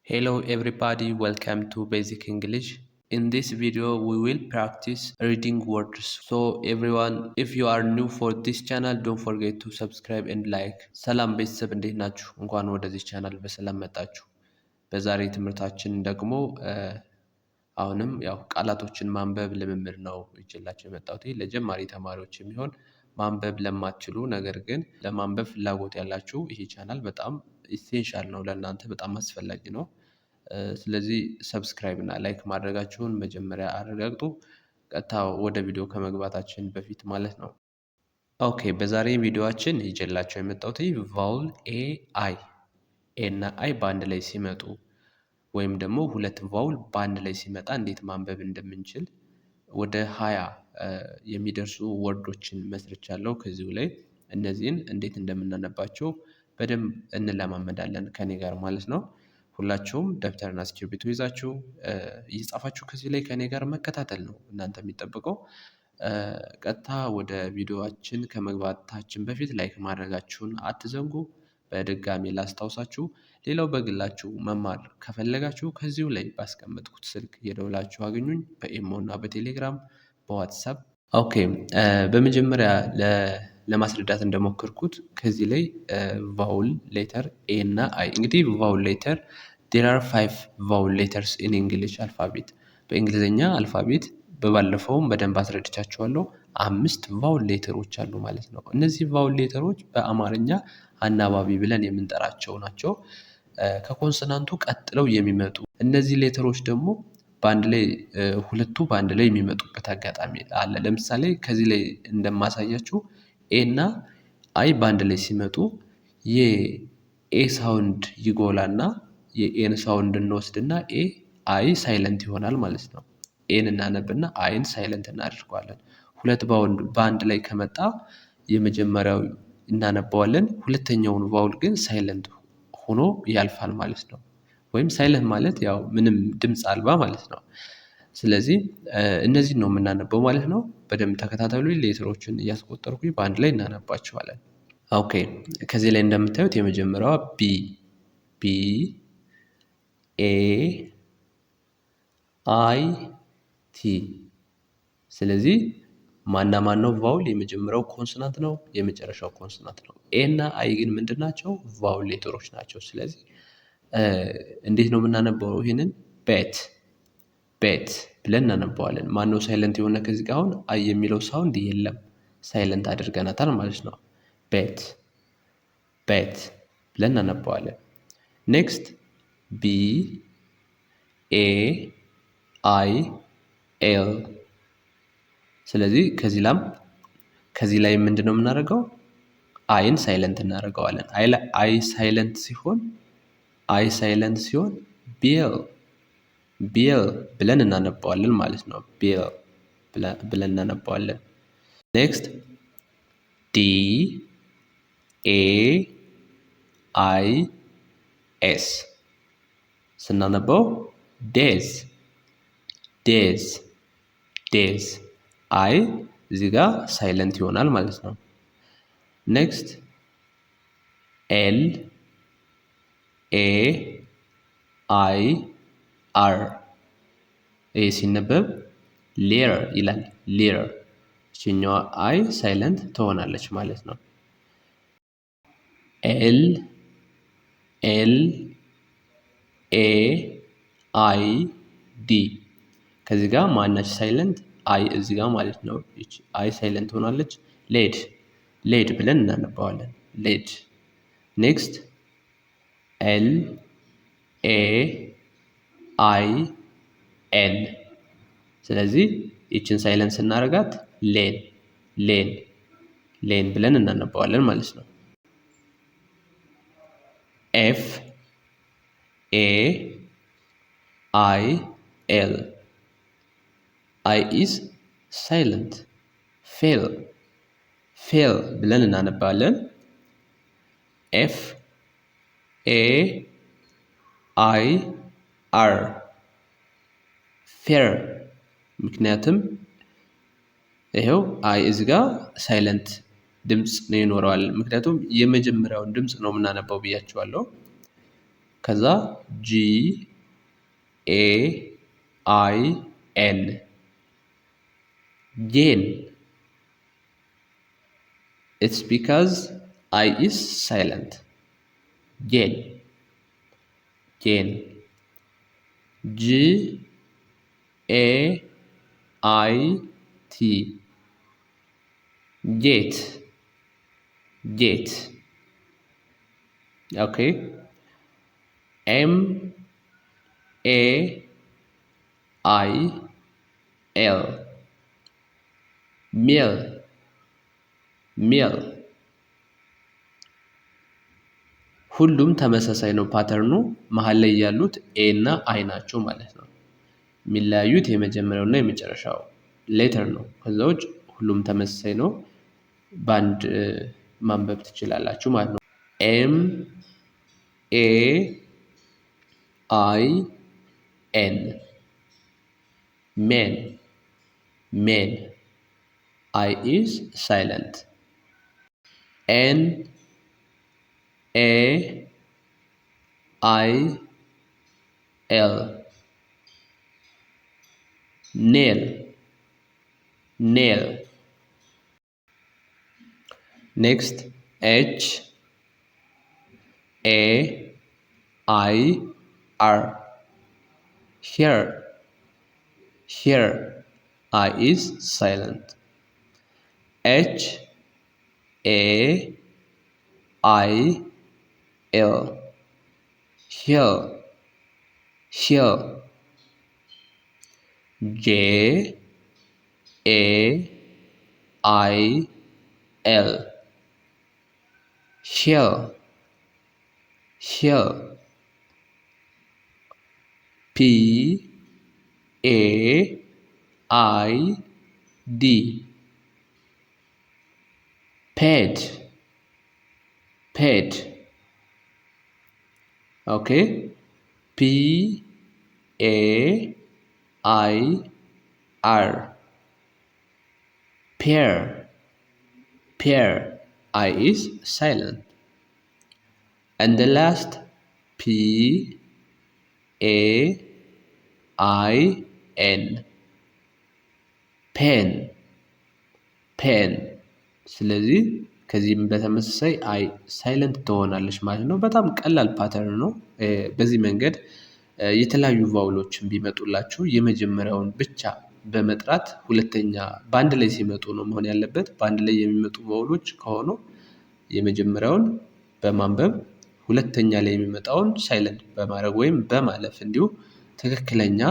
Hello everybody, welcome to Basic English. In this video, we will practice reading words. So everyone, if you are new for this channel, don't forget to subscribe and like. ሰላም ቤተሰብ እንዴት ናችሁ? እንኳን ወደዚህ ቻናል በሰላም መጣችሁ። በዛሬ ትምህርታችን ደግሞ አሁንም ያው ቃላቶችን ማንበብ ልምምድ ነው ይዤላችሁ የመጣሁት። ለጀማሪ ተማሪዎች የሚሆን ማንበብ ለማትችሉ ነገር ግን ለማንበብ ፍላጎት ያላችሁ ይሄ ቻናል በጣም ኢሴንሻል ነው፣ ለእናንተ በጣም አስፈላጊ ነው። ስለዚህ ሰብስክራይብ እና ላይክ ማድረጋችሁን መጀመሪያ አረጋግጡ። ቀጥታ ወደ ቪዲዮ ከመግባታችን በፊት ማለት ነው። ኦኬ፣ በዛሬ ቪዲዮአችን ይዤላችሁ የመጣሁት ቫውል ኤ አይ እና አይ በአንድ ላይ ሲመጡ ወይም ደግሞ ሁለት ቫውል በአንድ ላይ ሲመጣ እንዴት ማንበብ እንደምንችል ወደ 20 የሚደርሱ ወርዶችን መስርቻለሁ። ከዚሁ ላይ እነዚህን እንዴት እንደምናነባቸው በደንብ እንለማመዳለን ከኔ ጋር ማለት ነው። ሁላችሁም ደብተርና እስክሪብቶ ይዛችሁ እየጻፋችሁ ከዚህ ላይ ከኔ ጋር መከታተል ነው እናንተ የሚጠብቀው። ቀጥታ ወደ ቪዲዮአችን ከመግባታችን በፊት ላይክ ማድረጋችሁን አትዘንጉ። በድጋሚ ላስታውሳችሁ፣ ሌላው በግላችሁ መማር ከፈለጋችሁ ከዚሁ ላይ ባስቀመጥኩት ስልክ እየደውላችሁ አግኙኝ፣ በኢሞ እና በቴሌግራም በዋትሳፕ። ኦኬ፣ በመጀመሪያ ለማስረዳት እንደሞከርኩት ከዚህ ላይ ቫውል ሌተር ኤ እና አይ። እንግዲህ ቫውል ሌተር there are 5 vowel letters in English alphabet። በእንግሊዝኛ አልፋቤት በባለፈውም በደንብ አስረድቻችኋለሁ። 5 ቫውል ሌተሮች አሉ ማለት ነው። እነዚህ ቫውል ሌተሮች በአማርኛ አናባቢ ብለን የምንጠራቸው ናቸው። ከኮንሶናንቱ ቀጥለው የሚመጡ እነዚህ ሌተሮች ደግሞ በአንድ ላይ ሁለቱ በአንድ ላይ የሚመጡበት አጋጣሚ አለ። ለምሳሌ ከዚህ ላይ እንደማሳያችሁ ኤ እና አይ በአንድ ላይ ሲመጡ የኤ ሳውንድ ይጎላና የኤን ሳውንድ እንወስድና ኤ አይ ሳይለንት ይሆናል ማለት ነው። ኤን እናነብና አይን ሳይለንት እናደርገዋለን። ሁለት በአንድ ላይ ከመጣ የመጀመሪያው እናነባዋለን፣ ሁለተኛውን ቫውል ግን ሳይለንት ሆኖ ያልፋል ማለት ነው። ወይም ሳይለንት ማለት ያው ምንም ድምፅ አልባ ማለት ነው። ስለዚህ እነዚህን ነው የምናነበው ማለት ነው። በደንብ ተከታተሉ። ሌተሮችን እያስቆጠርኩኝ በአንድ ላይ እናነባቸዋለን። ኦኬ፣ ከዚህ ላይ እንደምታዩት የመጀመሪያዋ ቢ ኤ አይ ቲ። ስለዚህ ማና ማን ነው ቫውል? የመጀመሪያው ኮንሶናንት ነው፣ የመጨረሻው ኮንሶናንት ነው። ኤ እና አይ ግን ምንድን ናቸው? ቫውል ሌተሮች ናቸው። ስለዚህ እንዴት ነው የምናነበው? ይሄንን ቤት ብለን እናነበዋለን። ማነው ሳይለንት የሆነ? ከዚህ ጋር አሁን አይ የሚለው ሳውንድ የለም፣ ሳይለንት አድርገናታል ማለት ነው። ቤት ብለን እናነበዋለን። ኔክስት ቢ ኤ አይ ኤል። ስለዚህ ከዚህ ላይ ምንድን ነው የምናደርገው? አይን ሳይለንት እናደርገዋለን። አይ ሳይለንት ሲሆን ቤል ብለን እናነባዋለን ማለት ነው። ቤል ብለን እናነባዋለን። ኔክስት ዲ ኤ አይ ኤስ ስናነበው ዴዝ። አይ እዚህ ጋር ሳይለንት ይሆናል ማለት ነው። ኔክስት ኤል ኤ አይ አር። ይሄ ሲነበብ ሌር ይላል። ሌር እችኛዋ አይ ሳይለንት ትሆናለች ማለት ነው። ኤል ኤ አይ ዲ። ከዚህ ጋር ማናች ሳይለንት? አይ እዚህ ጋር ማለት ነው። አይ ሳይለንት ሆናለች። ሌድ ብለን እናነባዋለን። ሌድ። ኔክስት ኤል ኤ አይ ኤል። ስለዚህ ይችን ሳይለንት ስናደርጋት ሌን ብለን እናነባዋለን ማለት ነው። ኤፍ ኤ አይ ኤል። አይ ኢዝ ሳይለንት። ፌል ብለን እናነባለን። ኤፍ ኤ አይ አር ፌር። ምክንያቱም ይሄው አይ እዚህ ጋር ሳይለንት ድምፅ ነው ይኖረዋል። ምክንያቱም የመጀመሪያውን ድምፅ ነው የምናነባው ብያቸዋለሁ። ከዛ GAIN gain. It's because I is silent. Gain. GAIT get. Okay. MAIL meal. ሁሉም ተመሳሳይ ነው ፓተርኑ። መሀል ላይ ያሉት ኤ እና አይ ናቸው ማለት ነው። የሚለያዩት የመጀመሪያው እና የመጨረሻው ሌተር ነው። ከዛ ውጭ ሁሉም ተመሳሳይ ነው። በአንድ ማንበብ ትችላላችሁ ማለት ነው። MAIN ሜን I is silent. NAIL nail. Next HAIR here I is silent. HAIL here JAIL here PAID paid. Okay. PAIR pair. I is silent. And the last PAIN pen. ስለዚህ ከዚህም በተመሳሳይ አይ ሳይለንት ትሆናለች ማለት ነው። በጣም ቀላል ፓተርን ነው። በዚህ መንገድ የተለያዩ ቫውሎችን ቢመጡላችሁ የመጀመሪያውን ብቻ በመጥራት ሁለተኛ በአንድ ላይ ሲመጡ ነው መሆን ያለበት። በአንድ ላይ የሚመጡ ቫውሎች ከሆኑ የመጀመሪያውን በማንበብ ሁለተኛ ላይ የሚመጣውን ሳይለንት በማድረግ ወይም በማለፍ እንዲሁ ትክክለኛ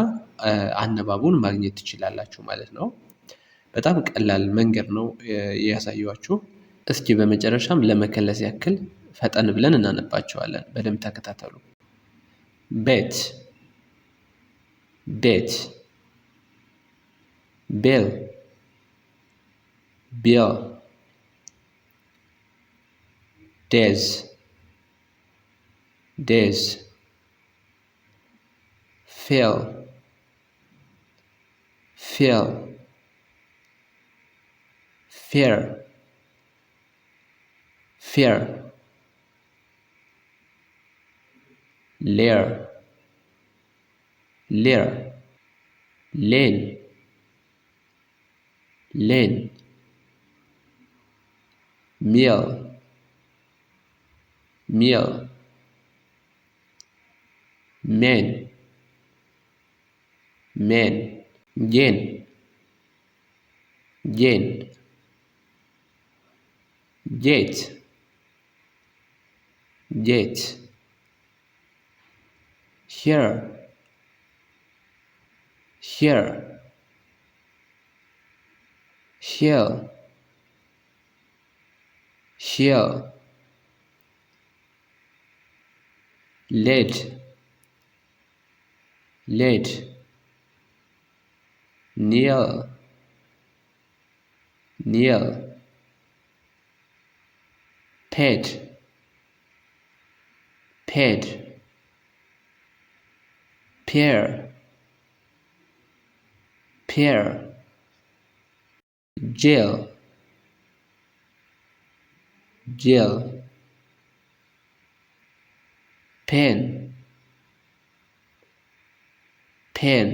አነባቡን ማግኘት ትችላላችሁ ማለት ነው። በጣም ቀላል መንገድ ነው ያሳየኋችሁ። እስኪ በመጨረሻም ለመከለስ ያክል ፈጠን ብለን እናነባቸዋለን። በደንብ ተከታተሉ። ቤት ቤል ቢል ዴዝ ፌል fair lair lane meal man gain gate here hill lead kneel paid pair jail pen ፔን።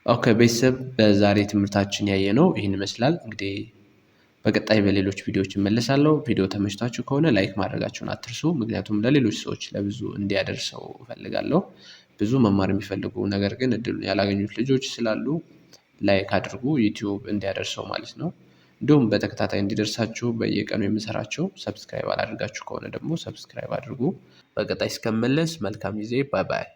ኦኬ ቤተሰብ በዛሬ ትምህርታችን ያየነው ይህን ይመስላል። እንግዲህ በቀጣይ በሌሎች ቪዲዮዎች እመለሳለሁ። ቪዲዮ ተመችቷችሁ ከሆነ ላይክ ማድረጋችሁን አትርሱ። ምክንያቱም ለሌሎች ሰዎች ለብዙ እንዲያደርሰው እፈልጋለሁ። ብዙ መማር የሚፈልጉ ነገር ግን እድሉን ያላገኙት ልጆች ስላሉ ላይክ አድርጉ፣ ዩቲዩብ እንዲያደርሰው ማለት ነው። እንዲሁም በተከታታይ እንዲደርሳችሁ በየቀኑ የምሰራቸው ሰብስክራይብ አላደርጋችሁ ከሆነ ደግሞ ሰብስክራይብ አድርጉ። በቀጣይ እስከምመለስ መልካም ጊዜ። ባይ ባይ።